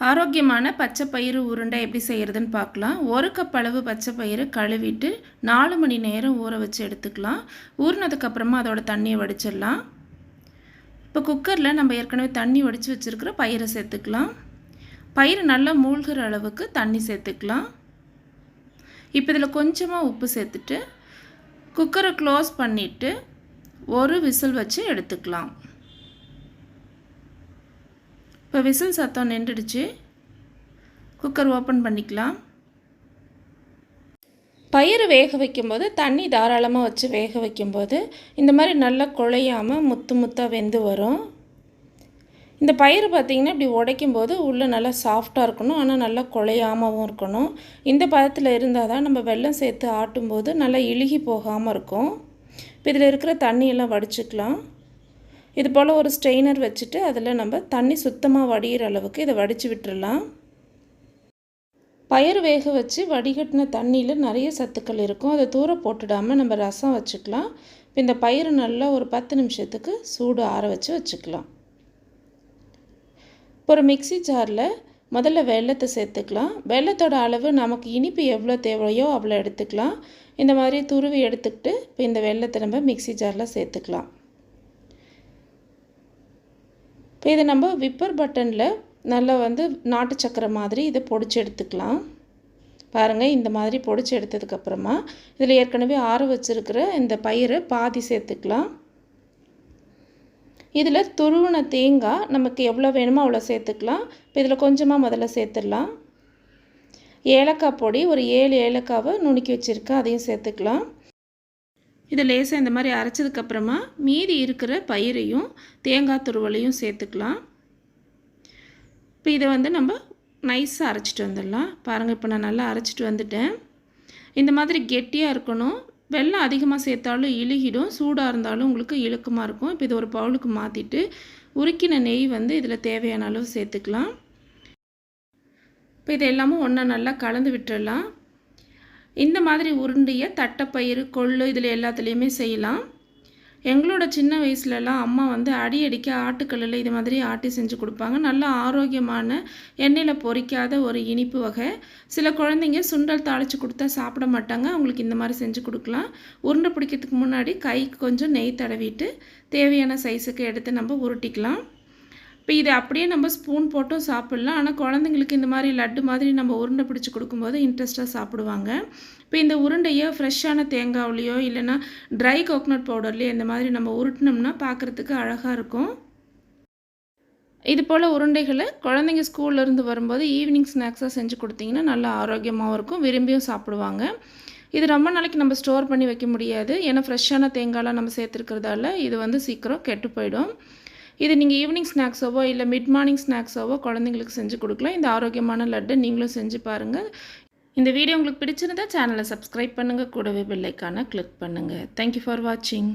ஆரோக்கியமான பச்சை பயிறு உருண்டை எப்படி செய்கிறதுன்னு பார்க்கலாம். 1 கப் அளவு பச்சை பயிறு கழுவிட்டு 4 மணி நேரம் ஊற வச்சு எடுத்துக்கலாம். ஊறினதுக்கப்புறமா அதோட தண்ணியை வடிச்சிடலாம். இப்போ குக்கரில் நம்ம ஏற்கனவே தண்ணி வடித்து வச்சுருக்கிற பயிரை சேர்த்துக்கலாம். பயிறு நல்லா மூழ்கிற அளவுக்கு தண்ணி சேர்த்துக்கலாம். இப்போ இதில் கொஞ்சமாக உப்பு சேர்த்துட்டு குக்கரை க்ளோஸ் பண்ணிவிட்டு ஒரு விசில் வச்சு எடுத்துக்கலாம். இப்போ விசில் சத்தம் நின்றுடுச்சு. குக்கர் ஓப்பன் பண்ணிக்கலாம். பயிறு வேக வைக்கும்போது தண்ணி தாராளமாக வச்சு வேக வைக்கும்போது இந்த மாதிரி நல்லா குழையாமல் முத்து முத்தாக வெந்து வரும். இந்த பயிறு பார்த்திங்கன்னா இப்படி உடைக்கும்போது உள்ளே நல்லா சாஃப்டாக இருக்கணும், ஆனால் நல்லா குழையாமவும் இருக்கணும். இந்த பதத்தில் இருந்தால் தான் நம்ம வெல்லம் சேர்த்து ஆட்டும்போது நல்லா இழுகி போகாமல் இருக்கும். இப்போ இதில் இருக்கிற தண்ணியெல்லாம் வடிச்சுக்கலாம். இது போல் ஒரு ஸ்ட்ரெயினர் வச்சுட்டு அதில் நம்ம தண்ணி சுத்தமாக வடிகிற அளவுக்கு இதை வடித்து விட்டுடலாம். பயிறு வேக வச்சு வடிகட்டின தண்ணியில் நிறைய சத்துக்கள் இருக்கும். அதை தூர போட்டுடாமல் நம்ம ரசம் வச்சுக்கலாம். இப்போ இந்த பயிறு நல்லா ஒரு 10 நிமிஷத்துக்கு சூடு ஆற வச்சு வச்சுக்கலாம். இப்போ ஒரு மிக்சி ஜாரில் முதல்ல வெல்லத்தை சேர்த்துக்கலாம். வெல்லத்தோட அளவு நமக்கு இனிப்பு எவ்வளோ தேவையோ அவ்வளோ எடுத்துக்கலாம். இந்த மாதிரி துருவி எடுத்துக்கிட்டு இப்போ இந்த வெல்லத்தை நம்ம மிக்சி ஜாரில் சேர்த்துக்கலாம். இப்போ இதை நம்ம விப்பர் பட்டனில் நல்லா நாட்டு சக்கரை மாதிரி இதை பொடிச்சு எடுத்துக்கலாம். பாருங்கள், இந்த மாதிரி பொடிச்சு எடுத்ததுக்கப்புறமா இதில் ஏற்கனவே ஆற வச்சுருக்கிற இந்த பயிரை பாதி சேர்த்துக்கலாம். இதில் துருவின தேங்காய் நமக்கு எவ்வளோ வேணுமோ அவ்வளோ சேர்த்துக்கலாம். இப்போ இதில் கொஞ்சமாக முதல்ல சேர்த்துடலாம். ஏலக்காய் பொடி ஒரு 7 ஏலக்காவை நுணுக்கி வச்சுருக்கேன், அதையும் சேர்த்துக்கலாம். இதை லேசாக இந்த மாதிரி அரைச்சதுக்கப்புறமா மீதி இருக்கிற பயிரையும் தேங்காய் துருவலையும் சேர்த்துக்கலாம். இப்போ இதை நம்ம நைஸாக அரைச்சிட்டு வந்துடலாம். பாருங்கள், இப்போ நான் நல்லா அரைச்சிட்டு வந்துட்டேன். இந்த மாதிரி கெட்டியாக இருக்கணும். வெல்லம் அதிகமாக சேர்த்தாலும் இழுகிடும், சூடாக இருந்தாலும் உங்களுக்கு இழுக்கமாக இருக்கும். இப்போ இது ஒரு பவுலுக்கு மாற்றிட்டு உருக்கின நெய் இதில் தேவையான அளவு சேர்த்துக்கலாம். இப்போ இது எல்லாமும் ஒன்றா நல்லா கலந்து விட்டுடலாம். இந்த மாதிரி உருண்டையை தட்டைப்பயிறு கொள்ளு இதில் எல்லாத்துலேயுமே செய்யலாம். எங்களோட சின்ன வயசுலலாம் அம்மா அடி அடிக்க ஆட்டுக்கல்லில் இது மாதிரி ஆட்டி செஞ்சு கொடுப்பாங்க. நல்லா ஆரோக்கியமான எண்ணெயில் பொரிக்காத ஒரு இனிப்பு வகை. சில குழந்தைங்க சுண்டல் தாளித்து கொடுத்தா சாப்பிட மாட்டாங்க, அவங்களுக்கு இந்த மாதிரி செஞ்சு கொடுக்கலாம். உருண்டை பிடிக்கிறதுக்கு முன்னாடி கைக்கு கொஞ்சம் நெய் தடவிட்டு தேவையான சைஸுக்கு எடுத்து நம்ம உருட்டிக்கலாம். இப்போ இதை அப்படியே நம்ம ஸ்பூன் போட்டும் சாப்பிட்லாம். ஆனால் குழந்தைங்களுக்கு இந்த மாதிரி லட்டு மாதிரி நம்ம உருண்டை பிடிச்சி கொடுக்கும்போது இன்ட்ரெஸ்ட்டாக சாப்பிடுவாங்க. இப்போ இந்த உருண்டையை ஃப்ரெஷ்ஷான தேங்காய்லையோ இல்லைனா ட்ரை கோகோனட் பவுடர்லையோ இந்த மாதிரி நம்ம உருட்டினோம்னா பார்க்குறதுக்கு அழகாக இருக்கும். இது போல் உருண்டைகளை குழந்தைங்க ஸ்கூல்லேருந்து வரும்போது ஈவினிங் ஸ்நாக்ஸாக செஞ்சு கொடுத்தீங்கன்னா நல்லா ஆரோக்கியமாகவும் இருக்கும், விரும்பியும் சாப்பிடுவாங்க. இது ரொம்ப நாளைக்கு நம்ம ஸ்டோர் பண்ணி வைக்க முடியாது, ஏன்னா ஃப்ரெஷ்ஷான தேங்காயெலாம் நம்ம சேர்த்துருக்கிறதால இது சீக்கிரம் கெட்டு போயிடும். இது நீங்கள் ஈவினிங் ஸ்நாக்ஸோவோ இல்லை மிட் மார்னிங் ஸ்நாக்ஸோவோ குழந்தைங்களுக்கு செஞ்சு கொடுக்கலாம். இந்த ஆரோக்கியமான லட்டை நீங்களும் செஞ்சு பாருங்கள். இந்த வீடியோ உங்களுக்கு பிடிச்சிருந்தா சேனலை சப்ஸ்கிரைப் பண்ணுங்கள், கூடவே பெல் ஐக்கானை கிளிக் பண்ணுங்கள். தேங்க்யூ ஃபார் வாட்சிங்.